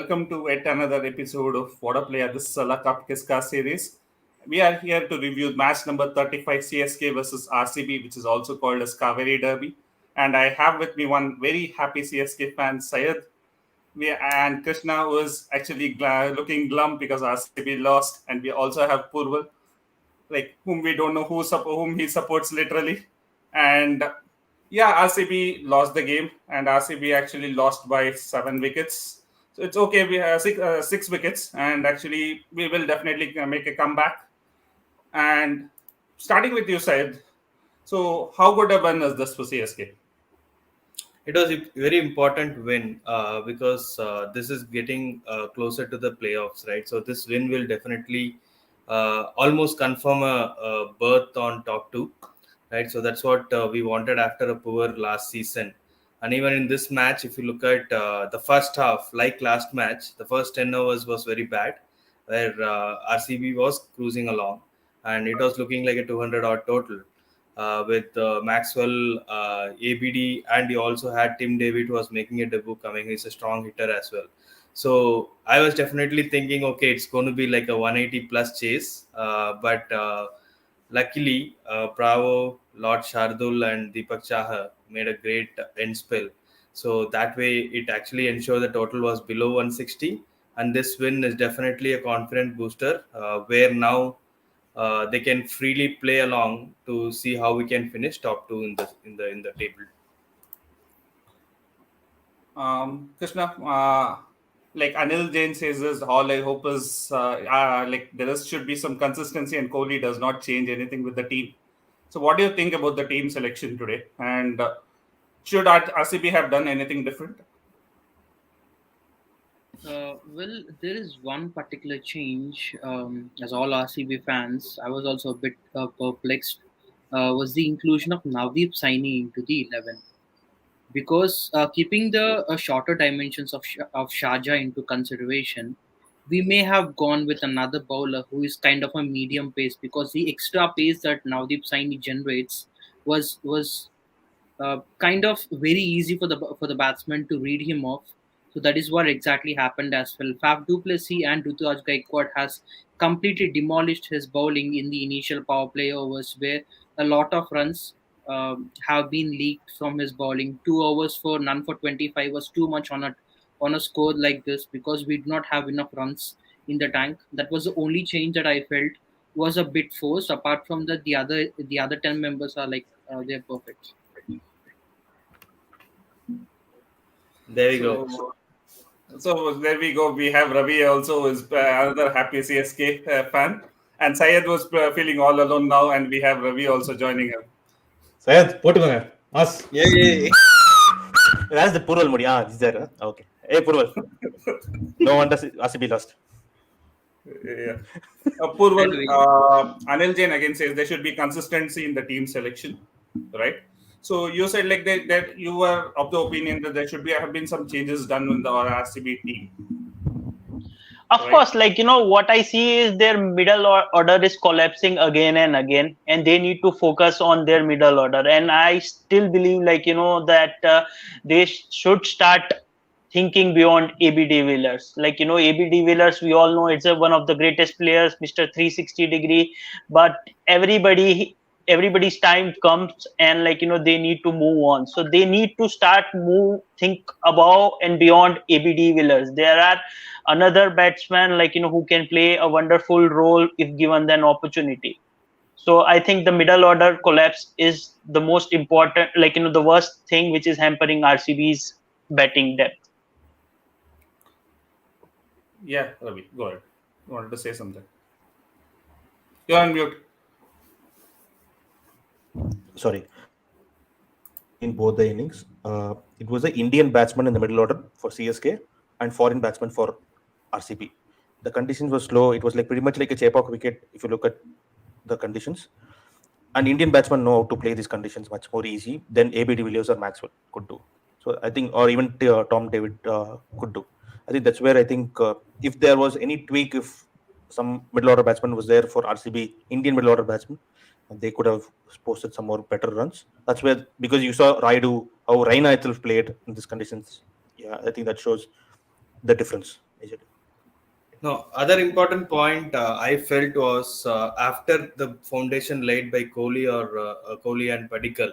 welcome to yet another episode of Waadaplaya. This is a Luck Up Kiska series. We are here to review match number 35 CSK versus RCB, which is also called as Kaveri Derby. And I have with me one very happy CSK fan, Syed. And Krishna, who is actually looking glum because RCB lost. And we also have Purval, whom we don't know whom he supports literally. And yeah, RCB lost the game, and RCB actually lost by 7 wickets. So it's okay. We have 6 wickets, and actually we will definitely make a comeback. And starting with you, Said. So how good a win is this for CSK? It was a very important win because this is getting closer to the playoffs, right? So this win will definitely almost confirm a berth on top two, right? So that's what we wanted after a poor last season. And even in this match, if you look at the first half, like last match, the first 10 overs was very bad, where RCB was cruising along, and it was looking like a 200 odd total with Maxwell, ABD, and you also had Tim David, who was making a debut coming. He's a strong hitter as well. So I was definitely thinking, okay, it's going to be like a 180 plus chase. But luckily, Bravo, Lord Shardul, and Deepak Chahar made a great end spell. So that way, it actually ensured the total was below 160. And this win is definitely a confident booster, where now they can freely play along to see how we can finish top two in the table. Krishna, like Anil Jain says, this all I hope is like there should be some consistency, and Kohli does not change anything with the team. So, what do you think about the team selection today? And should RCB have done anything different? There is one particular change. As all RCB fans, I was also a bit perplexed. Was the inclusion of Navdeep Saini into the 11? Because keeping the shorter dimensions of Sharjah into consideration, we may have gone with another bowler who is kind of a medium pace, because the extra pace that Navdeep Saini generates was kind of very easy for the batsman to read him off. So that is what exactly happened as well. Faf du Plessis and Ruturaj Gaikwad has completely demolished his bowling in the initial power play overs, where a lot of runs have been leaked from his bowling. 2 overs for none for 25 was too much on a score like this, because we did not have enough runs in the tank. That was the only change that I felt was a bit forced. Apart from that, the other 10 members are like they're perfect. There we go. So there we go. We have Ravi also is another happy CSK fan, and Syed was feeling all alone now, and we have Ravi also joining him. Syed, போட்டுக்கோங்க mass. Yeah. Where's the Purval Modi? Is there? Okay. Hey, Purval. No wonder RCB lost. Yeah. Purval, Anil Jain again says there should be consistency in the team selection, right? So you said like that you were of the opinion that there should have been some changes done in the RCB team. Of course, what I see is their middle order is collapsing again and again, and they need to focus on their middle order. And I still believe that they should start thinking beyond AB de Villiers. AB de Villiers, we all know it's one of the greatest players, Mr. 360-degree, but everybody's time comes, and they need to move on. So they need to think above and beyond AB de Villiers. There are another batsman who can play a wonderful role if given an opportunity. So I think the middle order collapse is the most important, the worst thing which is hampering RCB's batting depth. Yeah, Ravi, go ahead. You wanted to say something? You're on mute. Sorry. In both the innings, it was the Indian batsman in the middle order for CSK and foreign batsman for RCB. The conditions were slow. It was like pretty much like a Chepak wicket if you look at the conditions. And Indian batsmen know how to play these conditions much more easy than AB de Villiers or Maxwell could do. So I think, or even Tom David could do. I think that's where I think if there was any tweak, if some middle order batsman was there for RCB, Indian middle order batsman, they could have posted some more better runs. That's where, because you saw Raidu, how Raina itself played in these conditions. Yeah, I think that shows the difference initiative. No, other important point I felt was after the foundation laid by Kohli and Padikkal,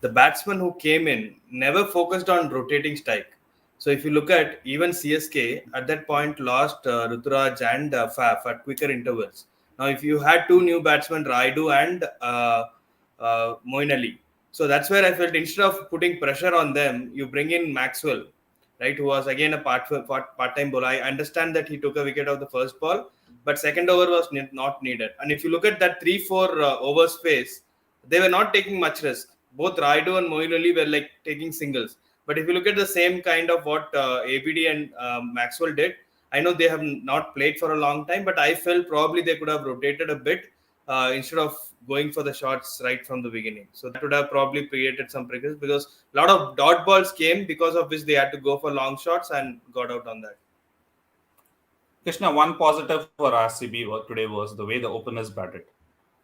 the batsman who came in never focused on rotating strike. So if you look at even CSK at that point lost Ruturaj and Faf at quicker intervals. Now if you had two new batsmen, Raidu and Moin Ali, so that's where I felt instead of putting pressure on them, you bring in Maxwell, right, who was again a part-time bowler. I understand that he took a wicket of the first ball, but second over was not needed. And if you look at that 3-4 over space, they were not taking much risk. Both Raidu and Moin Ali were like taking singles. But if you look at the same kind of what ABD and Maxwell did, I know they have not played for a long time, but I felt probably they could have rotated a bit instead of going for the shots right from the beginning. So that would have probably created some pressure because a lot of dot balls came, because of which they had to go for long shots and got out on that. Krishna, one positive for RCB today was the way the openers batted.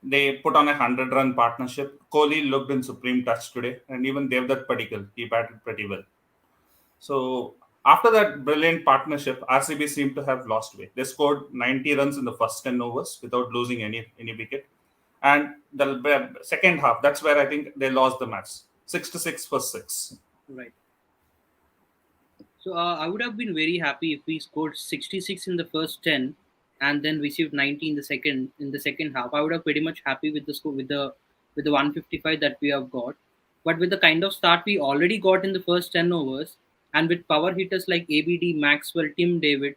They put on a 100-run partnership. Kohli looked in supreme touch today, and even Devdutt Padikkal, he batted pretty well. So after that brilliant partnership, RCB seemed to have lost weight. They scored 90 runs in the first 10 overs without losing any wicket. And the second half, that's where I think they lost the match. 6-6 for 6. Right. So I would have been very happy if we scored 66 in the first 10 and then received 90 in the second half. I would have pretty much happy with the score with the 155 that we have got. But with the kind of start we already got in the first 10 overs, and with power hitters like ABD, Maxwell, Tim David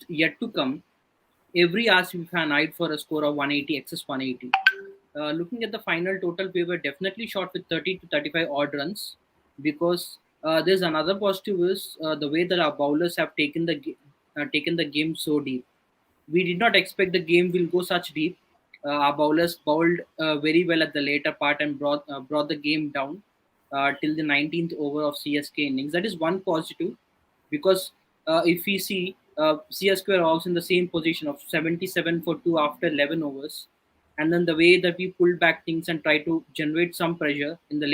yet to come, every RCB fan eyed for a score of 180, excess 180. Looking at the final total, we were definitely short with 30 to 35 odd runs, because there's another positive is the way that our bowlers have taken the game so deep. We did not expect the game will go such deep. Our bowlers bowled very well at the later part and brought the game down till the 19th over of CSK innings. That is one positive, because if we see CSK are also in the same position of 77 for 2 after 11 overs, and then the way that we pulled back things and try to generate some pressure in the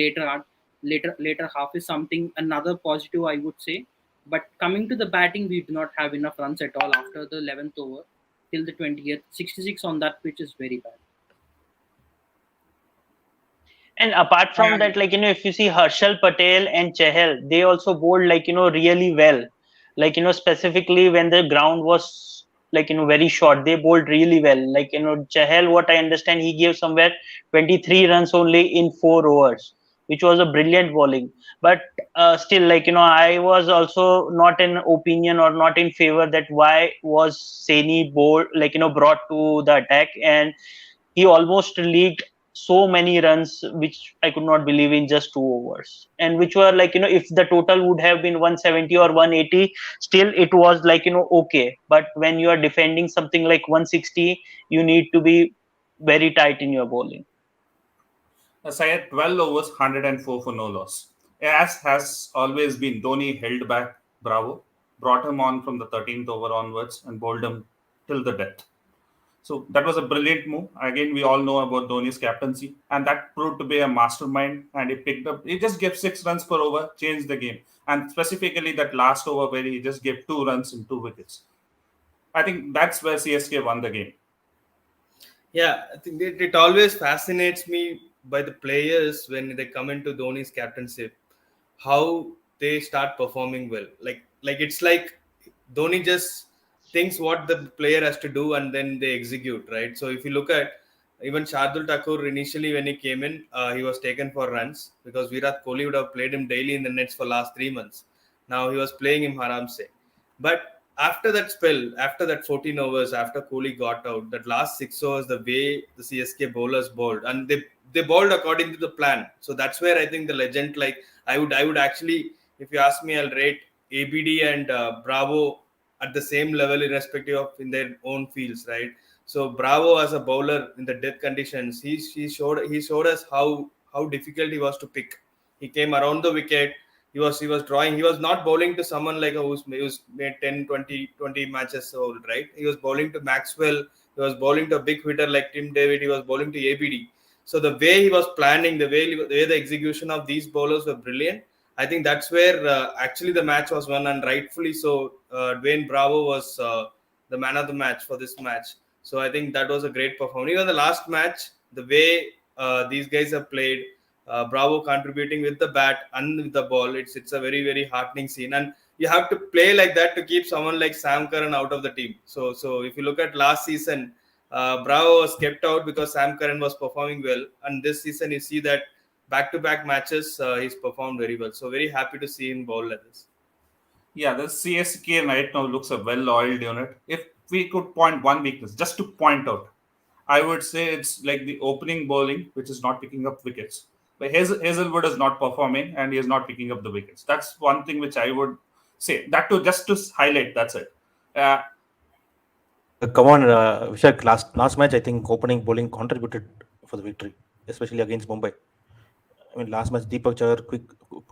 later half is something another positive I would say. But coming to the batting, we do not have enough runs at all after the 11th over till the 20th. 66 on that pitch is very bad. And apart from that, if you see Harshal Patel and Chahal, they also bowled really well. Specifically when the ground was very short, they bowled really well. Chahal, what I understand, he gave somewhere 23 runs only in 4 overs, which was a brilliant bowling. But still, I was also not in opinion or not in favor that why was Saini brought to the attack, and he almost leaked so many runs, which I could not believe in just 2 overs, and which were if the total would have been 170 or 180, still it was okay. But when you are defending something like 160, you need to be very tight in your bowling. Sayed, 12 overs, 104 for no loss. As has always been, Dhoni held back Bravo, brought him on from the 13th over onwards, and bowled him till the death. So that was a brilliant move. Again, we all know about Dhoni's captaincy, and that proved to be a mastermind. And he just gave 6 runs per over, changed the game. And specifically that last over where he just gave 2 runs and 2 wickets. I think that's where CSK won the game. Yeah, I think it always fascinates me by the players when they come into Dhoni's captainship, how they start performing well. Like it's like Dhoni just thinks what the player has to do and then they execute, right? So if you look at even Shardul Thakur, initially when he came in, he was taken for runs because Virat Kohli would have played him daily in the nets for last 3 months. Now he was playing him Haram Se. But after that spell, after that 14 overs, after Kohli got out, that last 6 overs, the way the CSK bowlers bowled, and they bowled according to the plan. So that's where I think the legend, I would actually, if you ask me, I'll rate ABD and Bravo at the same level irrespective of in their own fields, right? So Bravo as a bowler in the death conditions, he showed us how difficult he was to pick. He came around the wicket. He was drawing. He was not bowling to someone like who's made 10, 20 matches old, right? He was bowling to Maxwell. He was bowling to a big hitter like Tim David. He was bowling to ABD. So the way he was planning, the way the execution of these bowlers were brilliant. I think that's where actually the match was won, and rightfully so. Dwayne Bravo was the man of the match for this match. So I think that was a great performance. Even the last match, the way these guys have played, Bravo contributing with the bat and with the ball, it's a very very heartening scene, and you have to play like that to keep someone like Sam Curran out of the team. So if you look at last season, Bravo was kept out because Sam Curran was performing well, and this season you see that back-to-back matches he's performed very well. So very happy to see him bowl like this. Yeah, the CSK right now looks a well-oiled unit. If we could point one weakness, just to point out, I would say it's like the opening bowling, which is not picking up wickets. But Hazelwood is not performing, and he is not picking up the wickets. That's one thing which I would say. That to just to highlight. That's it. Uh, Come on, Vishak, last match, I think opening bowling contributed for the victory, especially against Mumbai. I mean, last match, Deepak Chahar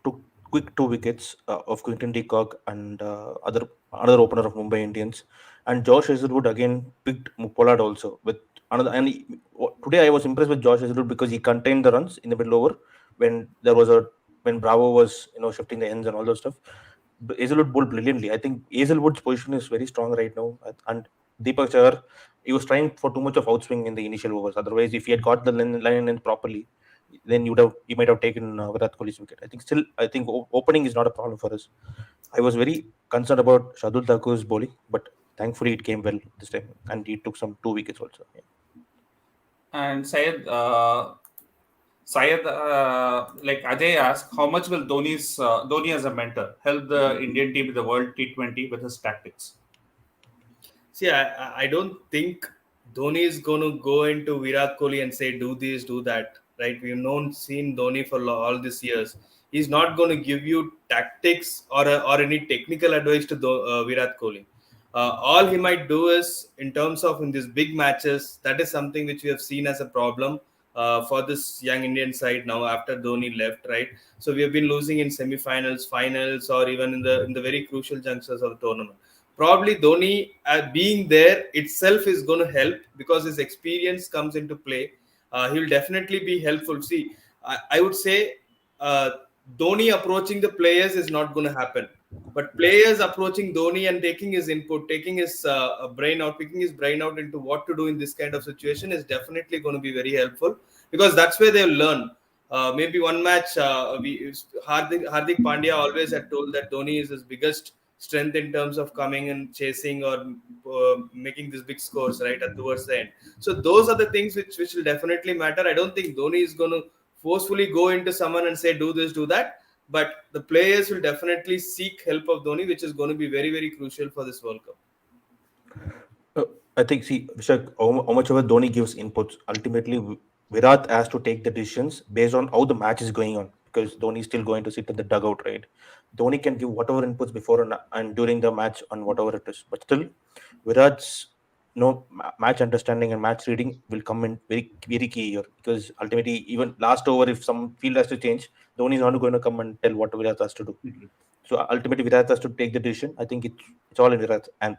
took quick 2 wickets of Quinton de Kock and another opener of Mumbai Indians, and Josh Hazelwood again picked Pollard also with another. And today I was impressed with Josh Hazelwood because he contained the runs in the middle over when Bravo was shifting the ends and all those stuff. Hazelwood bowled brilliantly. I think Hazelwood's position is very strong right now, and Deepak Chahar, he was trying for too much of outswing in the initial overs. Otherwise, if he had got the line in properly, then you might have taken Virat Kohli's wicket. I think opening is not a problem for us. I was very concerned about Shardul Thakur's bowling, but thankfully it came well this time, and he took some 2 wickets also. Yeah. and Syed, like Ajay asked, how much will Dhoni as a mentor help the Indian team in the World T20 with his tactics? See, I don't think Dhoni is going to go into Virat Kohli and say, do this, do that. Right? We've seen Dhoni for all these years. He's not going to give you tactics or any technical advice to Virat Kohli. All he might do is, in terms of in these big matches, that is something which we have seen as a problem for this young Indian side now after Dhoni left, right? So we have been losing in semi-finals, finals, or even in the very crucial junctures of the tournament. Probably Dhoni being there itself is going to help because his experience comes into play. He will definitely be helpful. See, I would say Dhoni approaching the players is not going to happen. But players approaching Dhoni and taking his input, taking his picking his brain out into what to do in this kind of situation is definitely going to be very helpful because that's where they'll learn. Maybe one match, Hardik Pandya always had told that Dhoni is his biggest strength in terms of coming and chasing or making these big scores right at towards the end. So those are the things which will definitely matter. I don't think Dhoni is going to forcefully go into someone and say do this, do that. But the players will definitely seek help of Dhoni, which is going to be very, very crucial for this World Cup. I think, see, Vishak, how much ever Dhoni gives inputs, ultimately Virat has to take the decisions based on how the match is going on because Dhoni is still going to sit in the dugout, right? Dhoni can give whatever inputs before and during the match on whatever it is, but still, Virat's match understanding and match reading will come in very very key here because ultimately, even last over, if some field has to change, Dhoni is not going to come and tell what Virat has to do. So ultimately, Virat has to take the decision. I think it's all in Virat and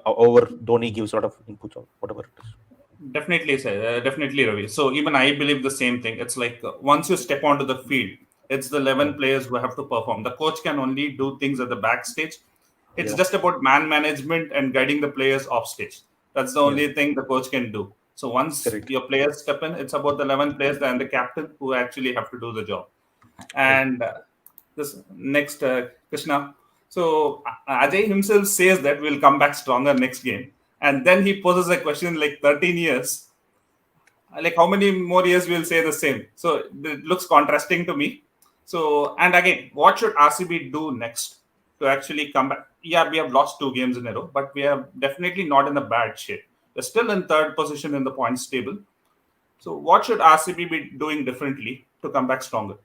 over Dhoni gives a lot of inputs on whatever it is. Definitely, sir. Definitely, Ravi. So even I believe the same thing. It's like once you step onto the field, it's the 11 players who have to perform. The coach can only do things at the backstage. It's just about man management and guiding the players off stage. That's the only thing the coach can do. So once Correct. your players step in, it's about the 11 players and the captain who actually have to do the job. And this next, Krishna. So Ajay himself says that we'll come back stronger next game. And then he poses a question like 13 years. Like how many more years we'll say the same? So it looks contrasting to me. So, and again, what should RCB do next to actually come back? Yeah, we have lost 2 games in a row, but we are definitely not in a bad shape. We're still in third position in the points table. So, what should RCB be doing differently to come back stronger?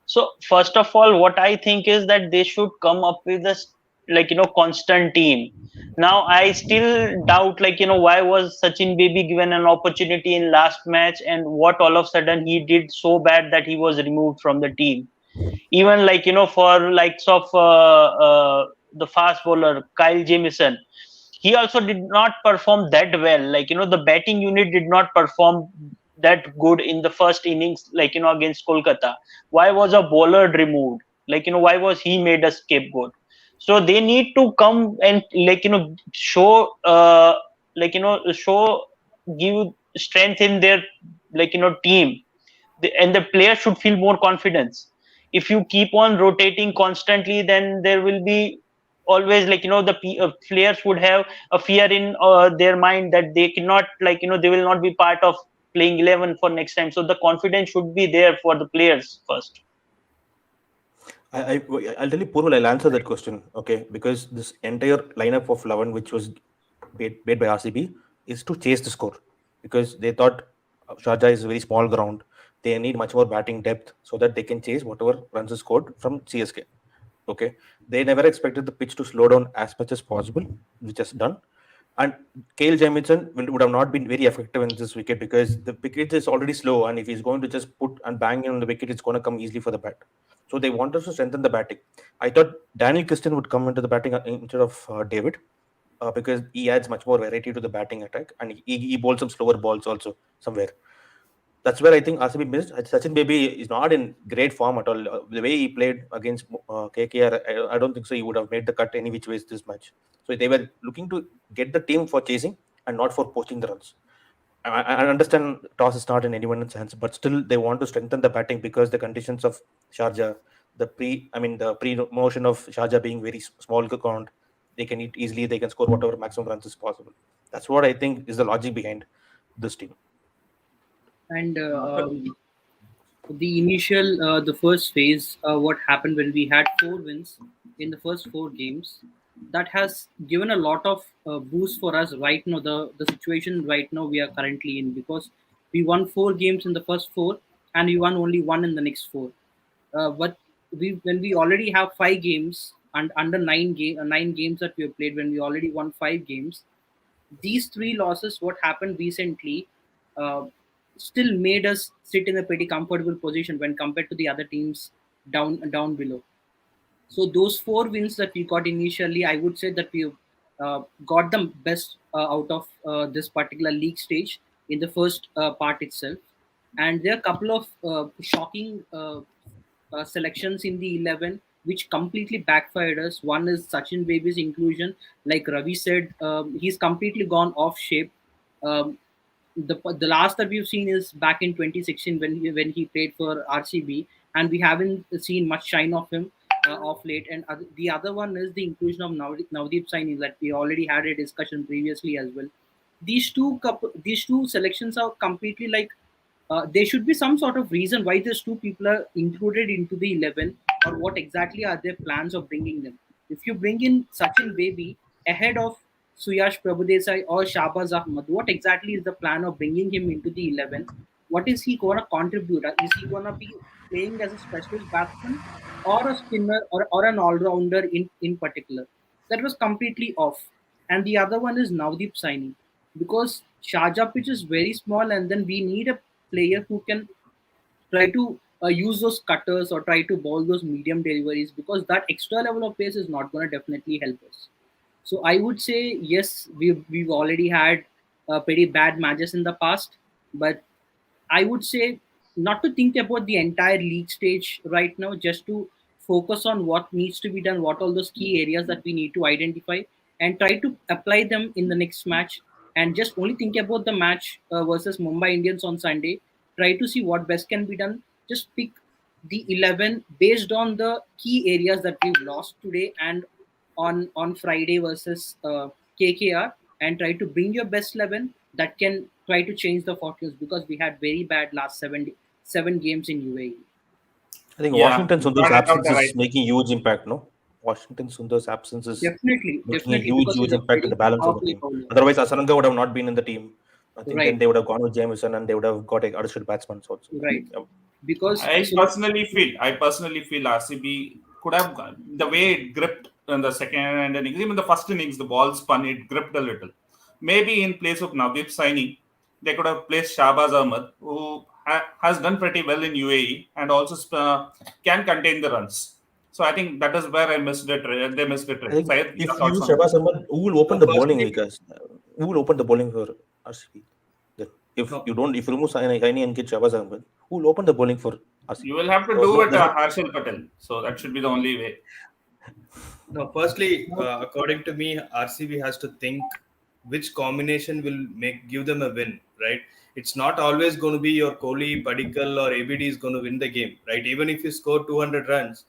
So first of all, what I think is that they should come up with a constant team. Now I still doubt why was Sachin Baby given an opportunity in last match and what all of a sudden he did so bad that he was removed from the team. Even for likes of the fast bowler Kyle Jamieson, he also did not perform that well. The batting unit did not perform that good in the first innings, against Kolkata? Why was a bowler removed? Why was he made a scapegoat? So they need to come and show show give strength in their team. And the player should feel more confidence. If you keep on rotating constantly, then there will be always the players would have a fear in their mind that they cannot they will not be part of playing 11 for next time. So the confidence should be there for the players first. I'll tell you, Purval, I'll answer that question, okay? Because this entire lineup of 11, which was made by RCB, is to chase the score. Because they thought Sharjah is a very small ground. They need much more batting depth so that they can chase whatever runs is scored from CSK. Okay, they never expected the pitch to slow down as much as possible, which has done. And Kale Jamison would have not been very effective in this wicket because the wicket is already slow, and if he's going to just put and bang in on the wicket, it's going to come easily for the bat. So they wanted to strengthen the batting. I thought Daniel Christian would come into the batting instead of David, because he adds much more variety to the batting attack, and he bowls some slower balls also somewhere. That's where I think RCB missed. Sachin Baby is not in great form at all. The way he played against KKR, I don't think so. He would have made the cut any which ways this match. So they were looking to get the team for chasing and not for poaching the runs. I understand toss is not in anyone's hands, but still they want to strengthen the batting because the conditions of Sharjah, the pre-motion of Sharjah being very small ground, they can eat easily. They can score whatever maximum runs is possible. That's what I think is the logic behind this team. And the initial, the first phase, what happened when we had 4 wins in the first 4 games, that has given a lot of boost for us right now. The situation right now we are currently in, because we won 4 games in the first 4, and we won only 1 in the next 4. But when we already have 5 games and under 9 games that we have played, when we already won 5 games, these 3 losses, what happened recently, uh, still made us sit in a pretty comfortable position when compared to the other teams down below. So those 4 wins that we got initially, I would say that we got the best out of this particular league stage in the first part itself. And there are a couple of shocking selections in the 11 which completely backfired us. One is Sachin Baby's inclusion. Like Ravi said, he's completely gone off shape. Um, the last that we've seen is back in 2016 when he played for RCB, and we haven't seen much shine of him of late. And the other one is the inclusion of Navdeep Saini, that we already had a discussion previously as well. These two selections are completely like, there should be some sort of reason why these two people are included into the 11, or what exactly are their plans of bringing them. If you bring in Sachin Baby ahead of Suyash Prabhudesai or Shahbaz Ahmad, what exactly is the plan of bringing him into the 11? What is he going to contribute? Is he going to be playing as a specialist batsman, or a spinner, or an all-rounder in particular? That was completely off. And the other one is Navdeep Saini, because Sharjah pitch is very small, and then we need a player who can try to use those cutters or try to bowl those medium deliveries, because that extra level of pace is not going to definitely help us. So I would say yes, we've already had pretty bad matches in the past, but I would say not to think about the entire league stage right now, just to focus on what needs to be done, what all those key areas that we need to identify, and try to apply them in the next match. And just only think about the match versus Mumbai Indians on Sunday. Try to see what best can be done. Just pick the 11 based on the key areas that we've lost today and on Friday versus KKR, and try to bring your best 11 that can try to change the fortunes, because we had very bad last 7 games in UAE. I think Yeah, Washington you Sundar's brought it out absence the is right. making huge impact, no? Washington Sundar's absence is Definitely, making a definitely, huge, because huge he's a impact in the pretty balance of the powerful team. bowler. Otherwise, Asaranga would have not been in the team. I think then Right, they would have gone with Jameson and they would have got additional batsmen also. right. Yeah. Because I personally feel RCB could have the way it gripped in the second and innings, even the first innings, the ball spun, it gripped a little. Maybe in place of Navdeep Saini, they could have placed Shahbaz Ahmad, who has done pretty well in UAE and also can contain the runs. So I think that is where I missed the trick. They missed the I trick. think Syed, if your you thoughts use on this? Shabazz Ahmad, who will open the bowling Firstly, because who will open the bowling for RCB? Then? If No, you don't, if you remove Saini and get Shabazz Ahmed, who will open the bowling for RCB? You will have to There was do no. it, Harshal Patel. So that should be the only way. no. Firstly, according to me, RCB has to think which combination will give them a win, right? It's not always going to be your Kohli, Padikkal, or ABD is going to win the game, right? Even if you score 200 runs,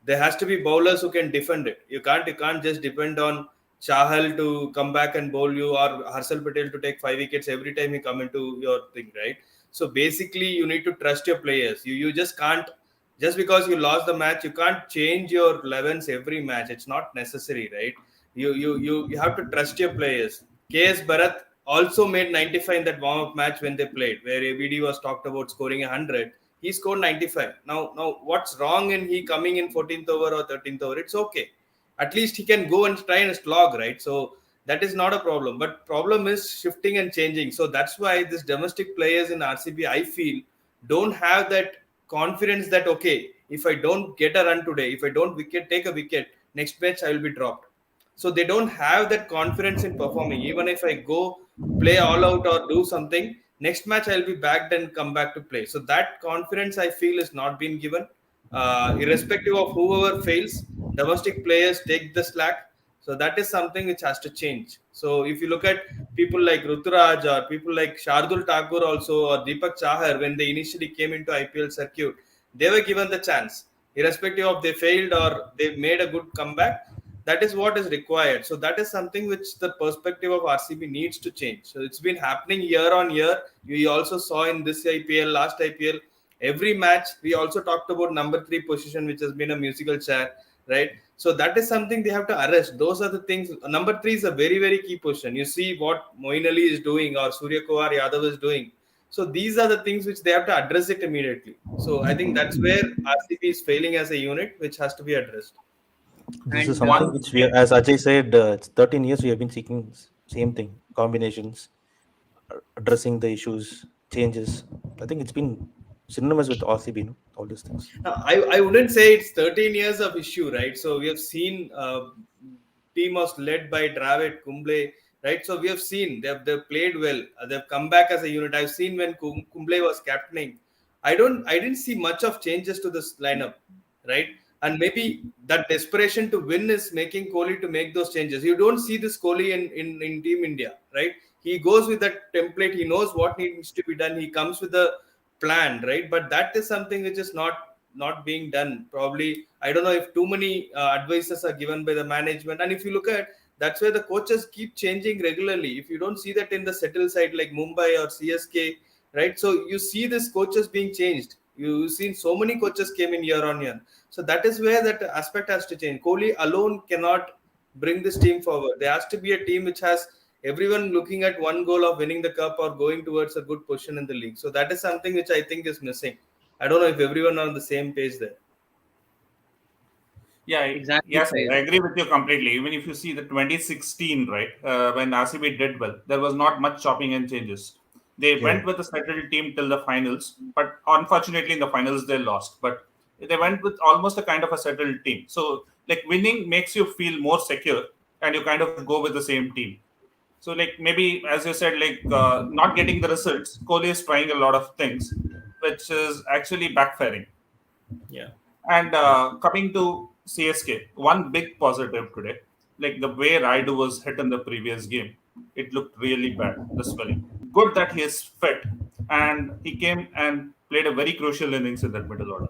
there has to be bowlers who can defend it. You can't just depend on Chahal to come back and bowl you, or Harshal Patel to take 5 wickets every time he come into your thing, right? So basically, you need to trust your players. You just can't, just because you lost the match, you can't change your 11s every match. It's not necessary, right? You have to trust your players. KS Bharat also made 95 in that warm-up match when they played, where ABD was talked about scoring 100. He scored 95. Now, what's wrong in he coming in 14th over or 13th over? It's okay. At least he can go and try and slog, right? So that is not a problem. But problem is shifting and changing. So that's why this domestic players in RCB, I feel, don't have that confidence that, okay, if I don't get a run today, if I don't take a wicket, next match I will be dropped. So they don't have that confidence in performing. Even if I go play all out or do something, next match I'll be backed and come back to play. So that confidence I feel is not being given. Irrespective of whoever fails, domestic players take the slack. So that is something which has to change. So if you look at people like Ruturaj or people like Shardul Thakur also, or Deepak Chahar, when they initially came into IPL circuit, they were given the chance. Irrespective of they failed or they made a good comeback, that is what is required. So that is something which the perspective of RCB needs to change. So it's been happening year on year. We also saw in this IPL, last IPL, every match we also talked about number 3 position, which has been a musical chair, right? So that is something they have to arrest. Those are the things. Number 3 is a very, very key position. You see what Moeen Ali is doing or Surya Kumar Yadav is doing. So these are the things which they have to address it immediately. So I think that's where RCB is failing as a unit, which has to be addressed. This is And something One, which we, as Ajay said, it's 13 years we have been seeking same thing, combinations, addressing the issues, changes. I think it's been synonymous with RCB, no? All these things. I wouldn't say it's 13 years of issue, right? So we have seen team was led by Dravid, Kumble, right? So we have seen they've played well. They've come back as a unit. I've seen when Kumble was captaining. I didn't see much of changes to this lineup, right? And maybe that desperation to win is making Kohli to make those changes. You don't see this Kohli in Team India, right? He goes with that template. He knows what needs to be done. He comes with a plan, right? But that is something which is not being done. Probably, I don't know if too many advices are given by the management. And if you look at, that's where the coaches keep changing regularly. If you don't see that in the settle side like Mumbai or CSK, right? So you see this coaches being changed. You've seen so many coaches came in year on year. So that is where that aspect has to change. Kohli alone cannot bring this team forward. There has to be a team which has everyone looking at one goal of winning the cup or going towards a good position in the league. So that is something which I think is missing. I don't know if everyone on the same page there. yeah, exactly, yes, Faiz. I agree with you completely. Even if you see the 2016, right, when RCB did well, there was not much chopping and changes. They Yeah. went with a settled team till the finals, but unfortunately in the finals they lost. But they went with almost a kind of a settled team. So like winning makes you feel more secure, and you kind of go with the same team. So like maybe as you said, like not getting the results, Kohli is trying a lot of things, which is actually backfiring. Yeah. And coming to CSK, one big positive today, like the way Raidu was hit in the previous game, it looked really bad, the swelling. Good that he is fit, and he came and played a very crucial innings in that middle order.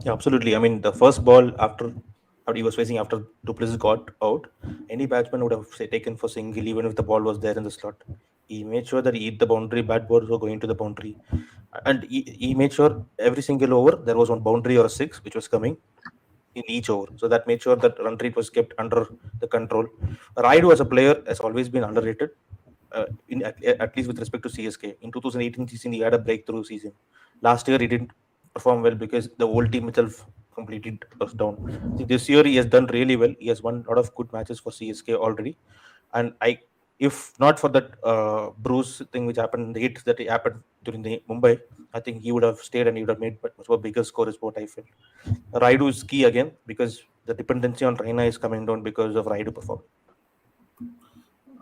Yeah, absolutely. I mean, the first ball after he was facing after Duplessis got out, any batsman would have say, taken for single even if the ball was there in the slot. He made sure that he hit the boundary, bad balls were going to the boundary, and he made sure every single over there was one boundary or a six which was coming in each over. So that made sure that run rate was kept under the control. Raidu as a player has always been underrated, at least with respect to CSK. In 2018 season, he had a breakthrough season. Last year, he didn't perform well because the whole team itself completely was down. See, this year, he has done really well. He has won a lot of good matches for CSK already. And if not for that Bruce thing which happened, the hit that happened during the Mumbai, I think he would have stayed and he would have made much more bigger score, is what I feel. Raidu is key again because the dependency on Raina is coming down because of Raidu performing.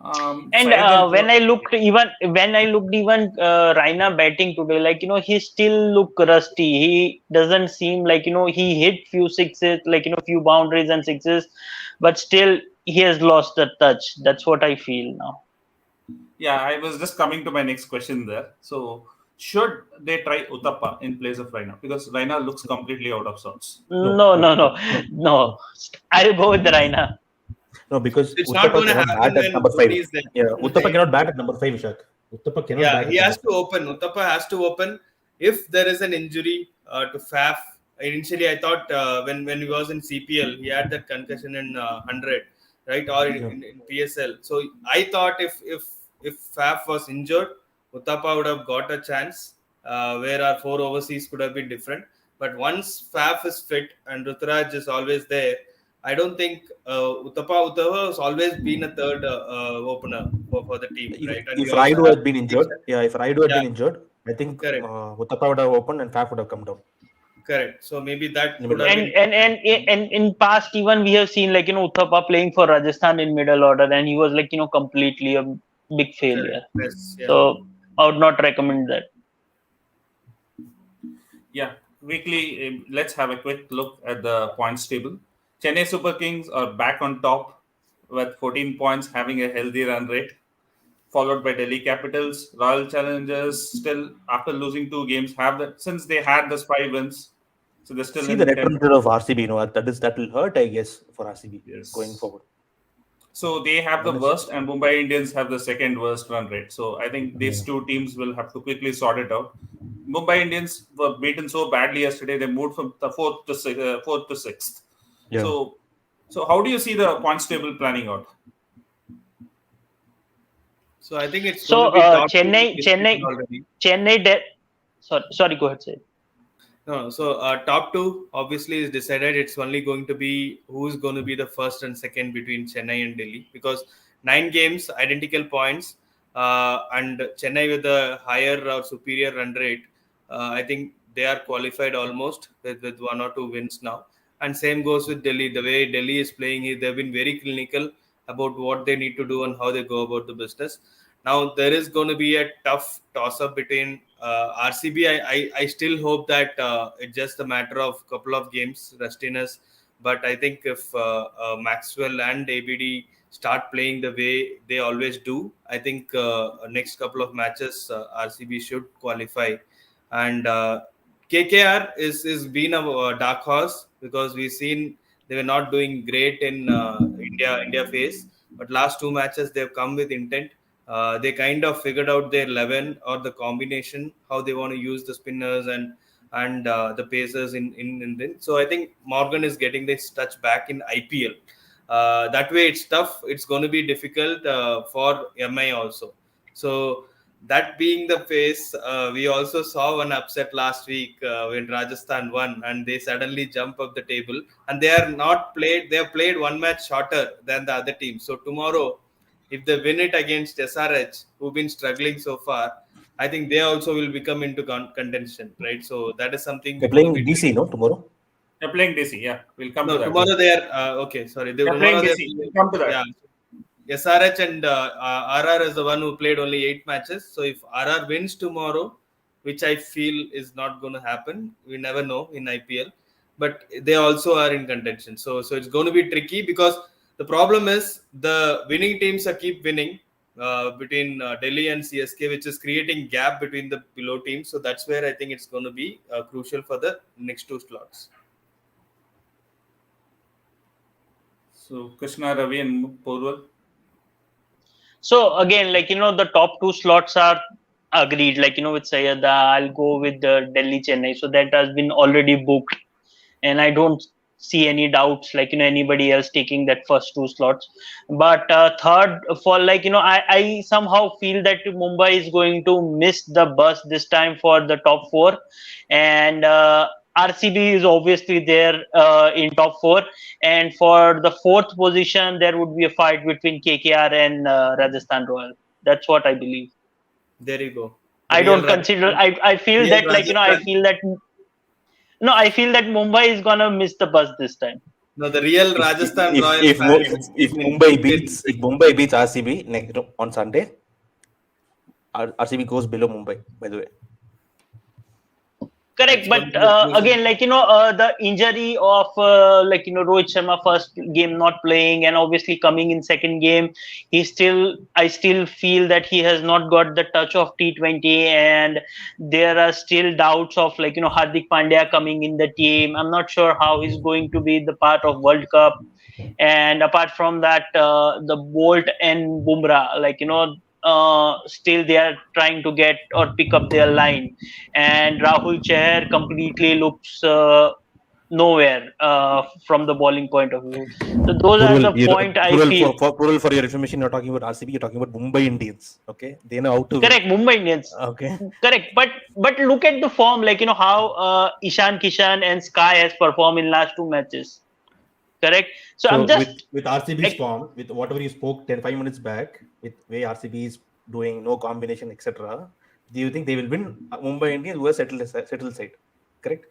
And Silent. when I looked even Raina batting today, like he still look rusty. He doesn't seem like he hit few sixes, like few boundaries and sixes, but still he has lost the touch. That's what I feel now. Yeah, I was just coming to my next question there. So, should they try Uttappa in place of Raina? Because Raina looks completely out of sorts. No, No, no, no, no, no. no, I'll go with Raina. no, because It's not Uttapa going to cannot bat happen at when number five. Dhoni is there. Yeah, Uttapa cannot bat at number five, Vishak. Uttapa cannot Yeah, bat he at number has to five. open. Uttapa has to open. If there is an injury to Faf, initially I thought when he was in CPL, he had that concussion in 100, right, or Yeah. in PSL. So I thought if Faf was injured, Uttapa would have got a chance where our four overseas could have been different. But once Faf is fit and Ruturaj is always there, I don't think Uttapa has always been a third opener for the team, If right? And we if also Raidu have had been injured, Tisha. yeah, if Raidu had Yeah, been injured, I think correct, Uttapa would have opened and Faf would have come down correct. So maybe in the that could middle have order. And been. and and and in past even we have seen like Uthappa playing for Rajasthan in middle order, and he was like completely a big Correct. failure. Yes, yeah. So I would not recommend that. Yeah, quickly, let's have a quick look at the points table. Chennai Super Kings are back on top with 14 points, having a healthy run rate, followed by Delhi Capitals. Royal Challengers still, after losing 2 games, have that since they had those 5 wins, so they're still See the in net 10th. run rate of RCB, that will hurt, I guess, for RCB going Yes. forward. So they have the Unless, worst, and Mumbai Indians have the second worst run rate. So I think these yeah, two teams will have to quickly sort it out. Mumbai Indians were beaten so badly yesterday; they moved from the fourth to sixth. yeah. So, so how do you see the points table planning out? So I think it's going So to be top two Chennai, decided Chennai, already. Chennai. Sorry. Go ahead. Say. No, so top two obviously is decided. It's only going to be who's going to be the first and second between Chennai and Delhi, because 9 games, identical points, and Chennai with a higher or superior run rate. I think they are qualified almost with 1 or 2 wins now. And same goes with Delhi. The way Delhi is playing, they've been very clinical about what they need to do and how they go about the business. Now there is going to be a tough toss-up between RCB. I still hope that it's just a matter of couple of games rustiness. But I think if Maxwell and ABD start playing the way they always do, I think next couple of matches RCB should qualify. And KKR is been a dark horse because we've seen they were not doing great in India phase, but last 2 matches they've come with intent. They kind of figured out their 11 or the combination, how they want to use the spinners and the pacers in. So I think Morgan is getting this touch back in IPL. That way it's tough. It's going to be difficult for MI also. So that being the case, we also saw one upset last week when Rajasthan won and they suddenly jump up the table, and they are not played. They have played 1 match shorter than the other team. So tomorrow, if they win it against SRH, who've been struggling so far, I think they also will become into contention, right? So that is something They're which will playing be DC, tricky. no, tomorrow. They're playing DC. Yeah, we'll come to No, that. tomorrow they are okay. Sorry, They're playing tomorrow they're DC. We'll come to yeah. that. SRH and RR is the one who played only 8 matches. So if RR wins tomorrow, which I feel is not going to happen, we never know in IPL, but they also are in contention. So it's going to be tricky because the problem is the winning teams are keep winning between Delhi and CSK, which is creating gap between the below teams. So that's where I think it's going to be crucial for the next 2 slots. So Krishna, Ravi, and Purval. So again, like the top two slots are agreed. Like with Sayada, I'll go with the Delhi Chennai. So that has been already booked, and I don't see any doubts like anybody else taking that first two slots. But third, for like I somehow feel that Mumbai is going to miss the bus this time for the top four, and RCB is obviously there in top four, and for the fourth position there would be a fight between KKR and Rajasthan Royal. That's what I believe. There you go. The I real don't consider. Rajasthan, I feel real that like I Rajasthan. feel that no, I feel that Mumbai is gonna miss the bus this time. No, the real Rajasthan Royals if, fans. if Mumbai beats RCB next on Sunday, RCB goes below Mumbai. By the way, Correct, That's but going to be a crucial. again, the injury of Rohit Sharma first game not playing, and obviously coming in second game, I still feel that he has not got the touch of T20, and there are still doubts of Hardik Pandya coming in the team. I'm not sure how he's going to be the part of World Cup. And apart from that, the Bolt and Bumrah, still they are trying to get or pick up their line, and Rahul Chahar completely looks nowhere from the bowling point of view. So those are the point I feel. Plural for your information. You're talking about RCB. You're talking about Mumbai Indians. Okay, they know how to win. Correct, Mumbai Indians. Okay. Correct, but look at the form, how Ishan Kishan and Sky has performed in last two matches. Correct. So I'm just with RCB's like, form, with whatever you spoke 5 minutes back, with way RCB is doing no combination, etc. Do you think they will win Mumbai Indians who are settled side? Correct.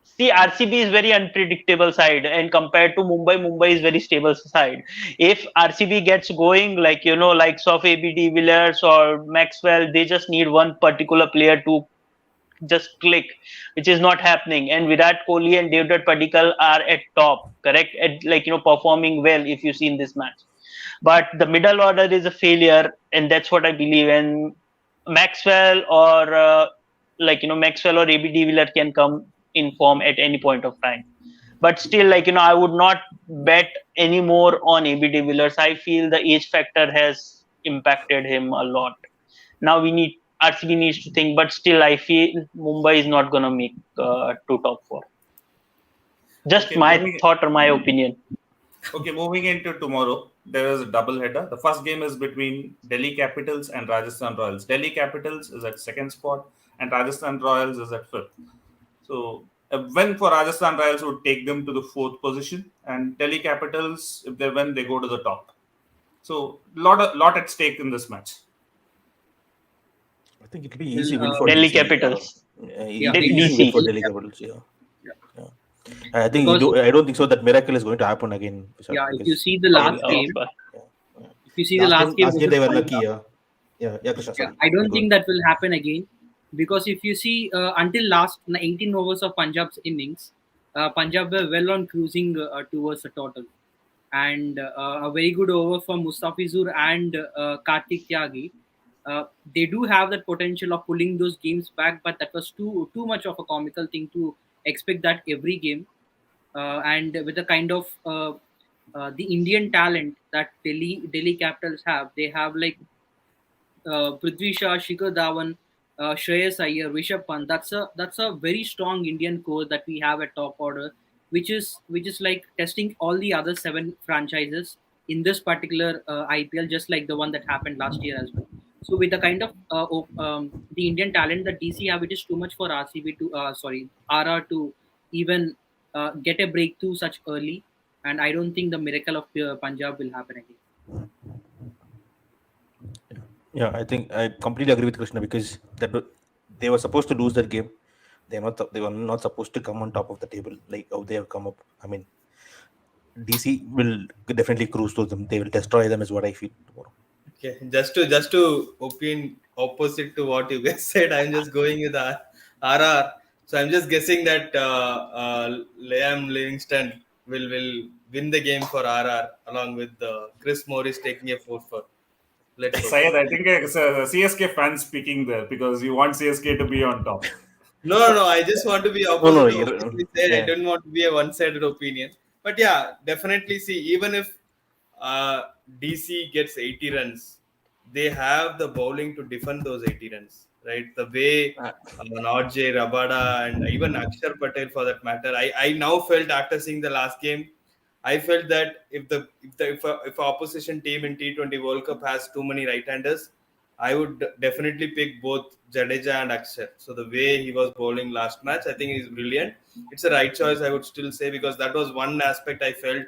see, RCB is very unpredictable side, and compared to Mumbai is very stable side. If RCB gets going, likes of AB de Villiers or Maxwell, they just need one particular player to just click, which is not happening. And Virat Kohli and Devdutt Padikkal are at top, correct? At performing well if you see in this match. But the middle order is a failure, and that's what I believe. And Maxwell or Maxwell or AB de Villiers can come in form at any point of time. But still, I would not bet any more on AB de Villiers. I feel the age factor has impacted him a lot. Now RCB needs to think, but still, I feel Mumbai is not going to make to top four. Just Okay, my thought or my opinion. Okay, moving into tomorrow, there is a double header. The first game is between Delhi Capitals and Rajasthan Royals. Delhi Capitals is at second spot, and Rajasthan Royals is at fifth. So a win for Rajasthan Royals would take them to the fourth position, and Delhi Capitals, if they win, they go to the top. So lot at stake in this match. I think it will be easy win for Delhi DC. Capitals. Easy win for Delhi Capitals. Yeah. I think I don't think so. That miracle is going to happen again. Yeah, if you see the last game, if you see the last game, they were lucky. Krishna, sorry. I don't think that will happen again, because if you see until last 18 overs of Punjab's innings, Punjab were well on cruising towards the total, and a very good over from Mustafizur and Kartik Tyagi. They do have that potential of pulling those games back, but that was too much of a comical thing to expect that every game. And with the kind of the Indian talent that Delhi Capitals have, they have like Prithvi Shah, Shikhar Dhawan, Shreyas Iyer, Rishabh Pant. That's a very strong Indian core that we have at top order, which is like testing all the other 7 franchises in this particular IPL, just like the one that happened last year as well. So with the kind of the Indian talent that DC have, it is too much for RCB to RR to even get a breakthrough such early, and I don't think the miracle of Punjab will happen again. Yeah, I think I completely agree with Krishna, because they were supposed to lose that game. They were not supposed to come on top of the table like how they have come up. I mean, DC will definitely cruise to them. They will destroy them, is what I feel tomorrow. Okay, just to opine opposite to what you guys said, I'm just going with RR. So I'm just guessing that Liam Livingston will win the game for RR, along with Chris Morris taking a 4 for. Let's hope. Syed, I think it's a CSK fan speaking there, because you want CSK to be on top. No. I just want to be opposite. I yeah. don't want to be a one-sided opinion. But yeah, definitely see, even if DC gets 80 runs, they have the bowling to defend those 80 runs, right? The way RJ, Rabada, and even Akshar Patel, for that matter, I now felt after seeing the last game, I felt that if a opposition team in T20 World Cup has too many right-handers, I would definitely pick both Jadeja and Akshar. So the way he was bowling last match, I think is brilliant. It's a right choice, I would still say, because that was one aspect I felt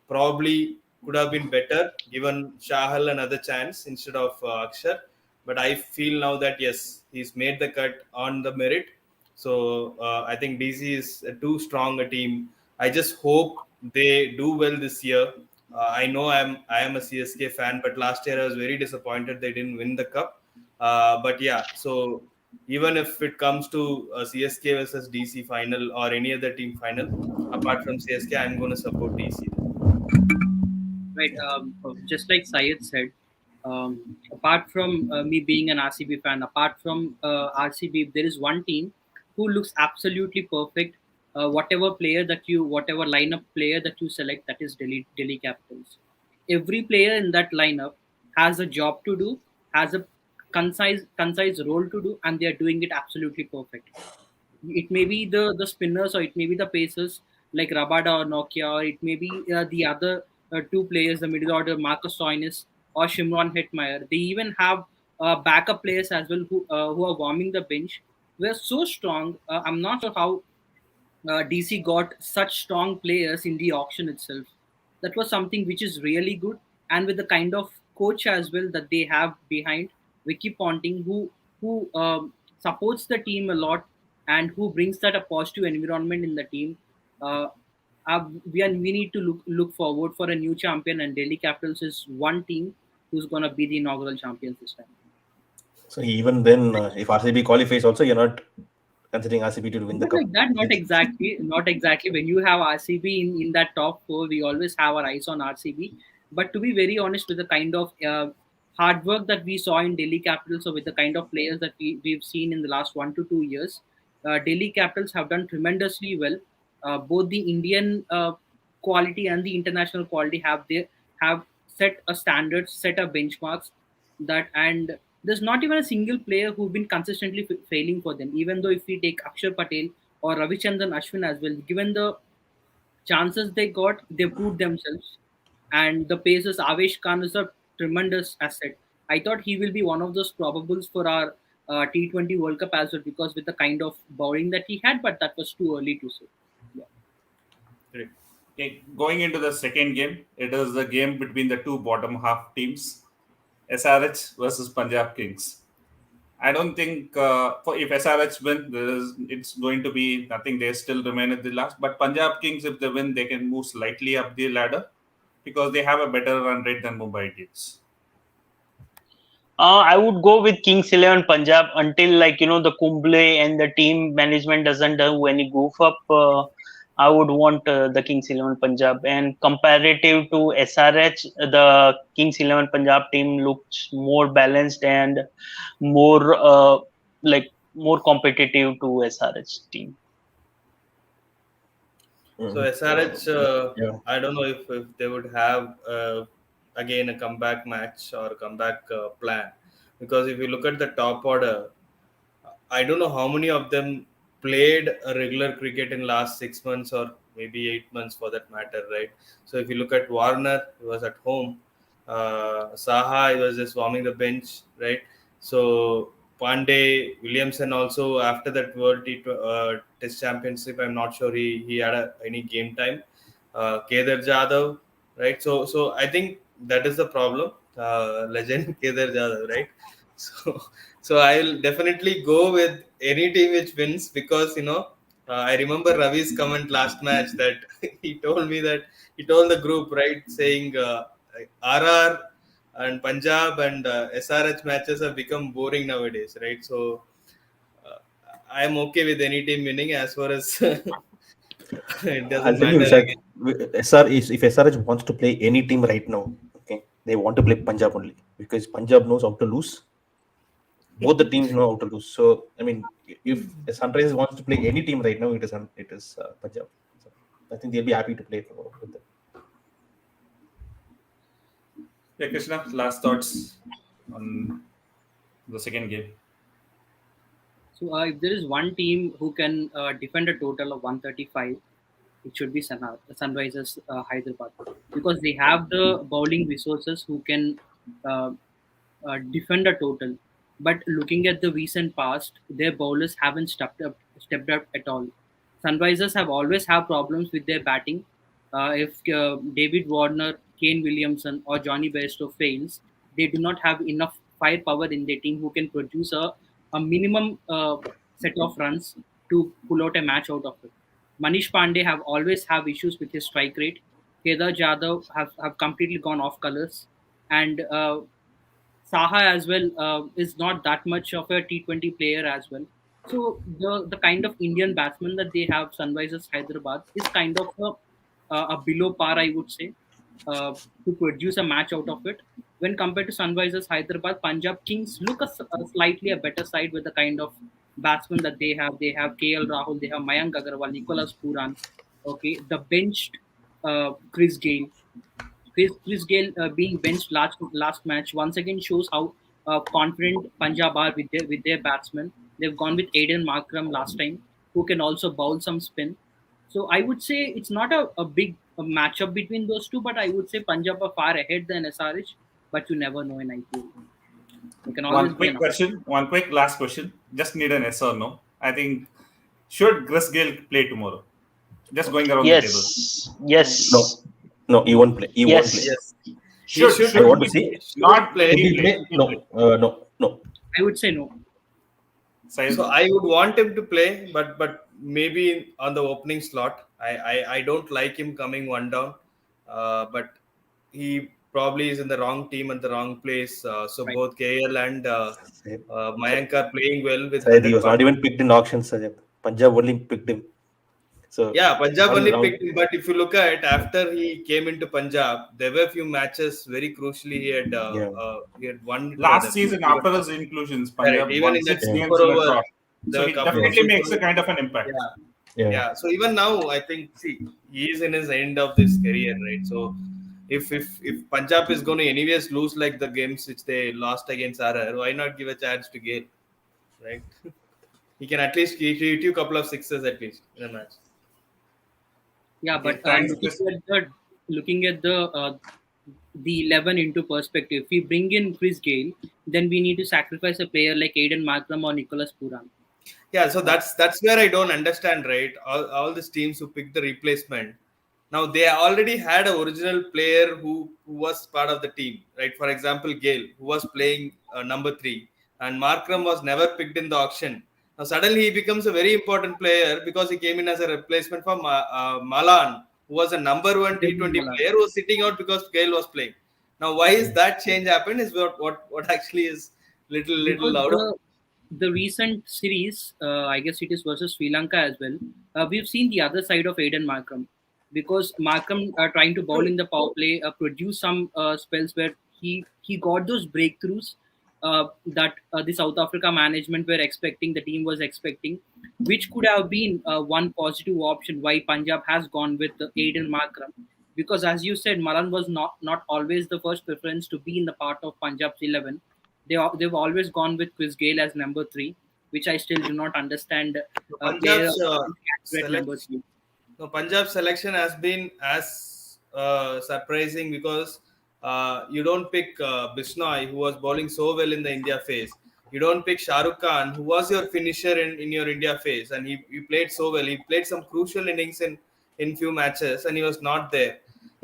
probably could have been better, given Shahal another chance instead of Akshar. But I feel now that yes, he's made the cut on the merit. So I think DC is too strong a team. I just hope they do well this year. I know I am a CSK fan, but last year I was very disappointed they didn't win the cup. But yeah, so even if it comes to CSK versus DC final or any other team final, apart from CSK, I'm going to support DC. Right. Just like Syed said, apart from me being an RCB fan, apart from RCB, if there is one team who looks absolutely perfect, whatever lineup player that you select, that is Delhi Capitals. Every player in that lineup has a job to do, has a concise role to do, and they are doing it absolutely perfect. It may be the spinners, or it may be the pacers like Rabada or Nokia, or it may be the other two players, the middle order, Marcus Stoinis or Shimron Hetmeyer. They even have backup players as well who are warming the bench. We're so strong. I'm not sure how DC got such strong players in the auction itself. That was something which is really good, and with the kind of coach as well that they have behind, Vicky Ponting, who supports the team a lot and who brings that a positive environment in the team. Uh, we need to look forward for a new champion, and Delhi Capitals is one team who's gonna be the inaugural champions this time. So even then, if RCB qualifies, also you're not considering RCB to win the Not cup. like that, not exactly. When you have RCB in that top four, we always have our eyes on RCB. But to be very honest, with the kind of hard work that we saw in Delhi Capitals, or with the kind of players that we've seen in the last 1 to 2 years, Delhi Capitals have done tremendously well. Both the Indian quality and the international quality have set a standard, set a benchmarks that, and there's not even a single player who've been consistently failing for them. Even though if we take Akshar Patel or Ravichandran Ashwin as well, given the chances they got, they proved themselves. And the Pacers, Avesh Khan is a tremendous asset. I thought he will be one of those probables for our T20 World Cup as well, because with the kind of bowling that he had, but that was too early to say. Yeah. Great. Okay, going into the second game, it is the game between the two bottom half teams, SRH versus Punjab Kings. I don't think if SRH win, it's going to be nothing. They still remain at the last. But Punjab Kings, if they win, they can move slightly up the ladder because they have a better run rate than Mumbai Indians. I would go with Kings 11 Punjab until the Kumble and the team management doesn't do any goof up. I would want the Kings 11 Punjab, and comparative to SRH, the Kings 11 Punjab team looks more balanced and more more competitive to SRH team. So SRH, Yeah. I don't know if they would have again a comeback match or a comeback plan, because if you look at the top order, I don't know how many of them played a regular cricket in last 6 months or maybe 8 months for that matter, right? So if you look at Warner, he was at home. Saha, he was just warming the bench, right? So Pandey, Williamson also after that Test Championship, I'm not sure he had any game time. Kedar Jadhav, right? So I think that is the problem. Legend Kedar Jadhav, right? So so I'll definitely go with any team which wins, because I remember Ravi's comment last match that he told the group, right, saying RR and Punjab and SRH matches have become boring nowadays, right? So uh, I'm okay with any team winning as far as it I'll doesn't tell you, matter Vishak, again. if SRH wants to play any team right now, okay, they want to play Punjab only because Punjab knows how to lose. Both the teams know how to lose. So, I mean, if Sunrisers wants to play any team right now, it is Punjab. So, I think they'll be happy to play with them. Yeah, Krishna, last thoughts on the second game. So if there is one team who can defend a total of 135, it should be Sunrisers Hyderabad, because they have the bowling resources who can uh, defend a total. But looking at the recent past, their bowlers haven't stepped up at all. Sunrisers have always have problems with their batting. If David Warner, Kane Williamson, or Johnny Bairstow fails, they do not have enough firepower in their team who can produce a minimum set of runs to pull out a match out of it. Manish Pandey have always have issues with his strike rate. Kedar Jadhav have completely gone off colors, and Saha as well is not that much of a T20 player as well. So the kind of Indian batsman that they have, Sunrisers Hyderabad, is kind of a below par, I would say, to produce a match out of it. When compared to Sunrisers Hyderabad, Punjab Kings look a slightly a better side with the kind of batsmen that they have. They have KL Rahul, they have Mayank Agarwal, Nicholas Puran. Okay, the benched Chris Gayle. Chris Gayle being benched last match once again shows how confident Punjab are with their batsmen. They've gone with Aiden Markram last time, who can also bowl some spin. So I would say it's not a big matchup between those two, but I would say Punjab are far ahead than SRH. But you never know in IPL. It can always One be quick an question, one quick last question. Just need an yes or no. I think should Chris Gayle play tomorrow? Just going around the table. Yes. No, no, he won't play. He won't play. Yes. Yes. Should I want to he see. play? Not play. let Should him he play? play. No, no. I would say no. Sahil? So I would want him to play, but maybe on the opening slot. I don't like him coming one down, but he probably is in the wrong team and the wrong place. So Right. both KL and Mayank are playing well with Sayed, he 100 was not even picked in auctions. Sayed. Punjab only picked him. So Yeah, Punjab not in only round. picked him, but if you look at it, after he came into Punjab, there were a few matches very crucially Yeah. he had won. Last season, after his inclusions, Correct. Punjab Even won in that 6 Yeah. games super in a over, draw. So the he couple of definitely makes a super, kind of an impact. yeah, Yeah. yeah. So even now, I think he is in his end of this career, right? So if Punjab is going to anyways lose like the games which they lost against RR, why not give a chance to Gale, right? He can at least hit you a couple of sixes at least in a match. Yeah, Okay, but thanks, Chris. looking at the 11 into perspective, if we bring in Chris Gayle, then we need to sacrifice a player like Aiden Markram or Nicholas Puran. Yeah, so that's where I don't understand, right? All these teams who pick the replacement. Now they already had an original player who was part of the team, right? For example, Gale, who was playing number 3, and Markram was never picked in the auction. Now suddenly he becomes a very important player because he came in as a replacement for Malan, who was a number 1 T20 player who was sitting out because Gale was playing. Now why is that change happened? Is what actually is little Because out of. the recent series, I guess it is versus Sri Lanka as well. We've seen the other side of Aiden Markram, because Markram trying to bowl in the power play, produce some spells where he got those breakthroughs that the South Africa management were expecting, the team was expecting, which could have been one positive option why Punjab has gone with Aiden Markram. Because as you said, Malan was not always the first preference to be in the part of Punjab's 11. They've always gone with Chris Gayle as number 3, which I still do not understand. Player Punjab's at number selection. 3. No, Punjab selection has been as surprising because you don't pick Bisnoy, who was bowling so well in the India phase. You don't pick Shah Rukh Khan, who was your finisher in your India phase, and he played so well. He played some crucial innings in few matches, and he was not there.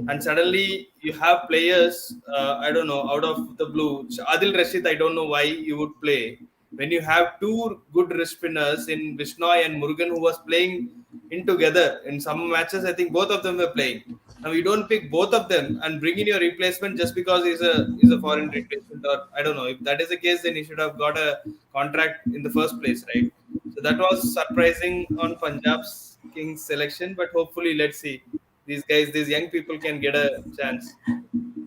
And suddenly you have players, I don't know, out of the blue. Adil Rashid, I don't know why you would play when you have two good wrist spinners in Bisnoy and Murugan, who was playing in together in some matches. I think both of them were playing. Now you don't pick both of them and bring in your replacement just because he's a foreign replacement, or I don't know. If that is the case, then he should have got a contract in the first place, right? So that was surprising on Punjab's Kings selection, but hopefully, let's see. These guys, these young people can get a chance.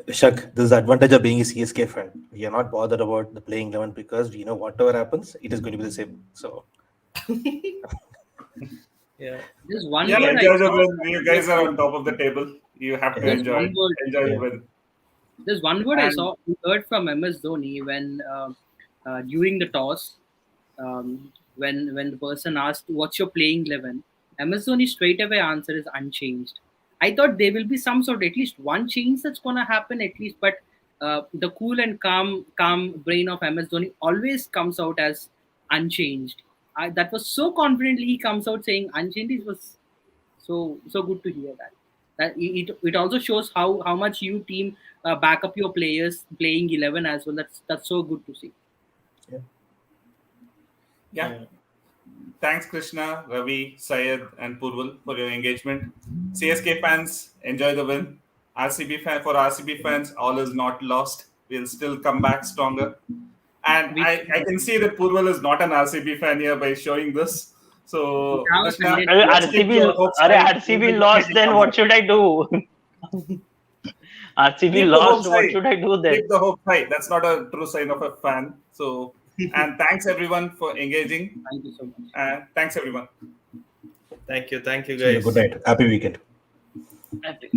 Shak, this is the advantage of being a CSK fan. We are not bothered about the playing 11 because we know whatever happens, it is going to be the same. So Yeah. There's one Yeah, word I enjoy the saw. win. You guys are on top of the table. You have to Yeah. enjoy it. Enjoy the win. There's one word I And saw. We heard from MS Dhoni when during the toss, when the person asked, "What's your playing 11?" MS Dhoni straight away answer is unchanged. I thought there will be some sort, at least one change that's gonna happen at least, but the cool and calm brain of MS Dhoni always comes out as unchanged. That was so confidently he comes out saying unchanged. It was so good to hear that. It also shows how much you team back up your players playing 11 as well. That's so good to see. yeah, thanks Krishna, Ravi, Syed, and Purval for your engagement. CSK fans, enjoy the win. For RCB fans, all is not lost. We'll still come back stronger. And We I can see that Purval is not an RCB fan here by showing this. So, have a Krishna, tendency. let's keep your hopes high. RCB lost, then what should I do? RCB Keep the lost, hopes what high. should I do then? Keep the hope high. That's not a true sign of a fan. So, and thanks everyone for engaging. Thank you so much. Thanks everyone. Thank you See you. guys. Good night. Happy weekend. Epic.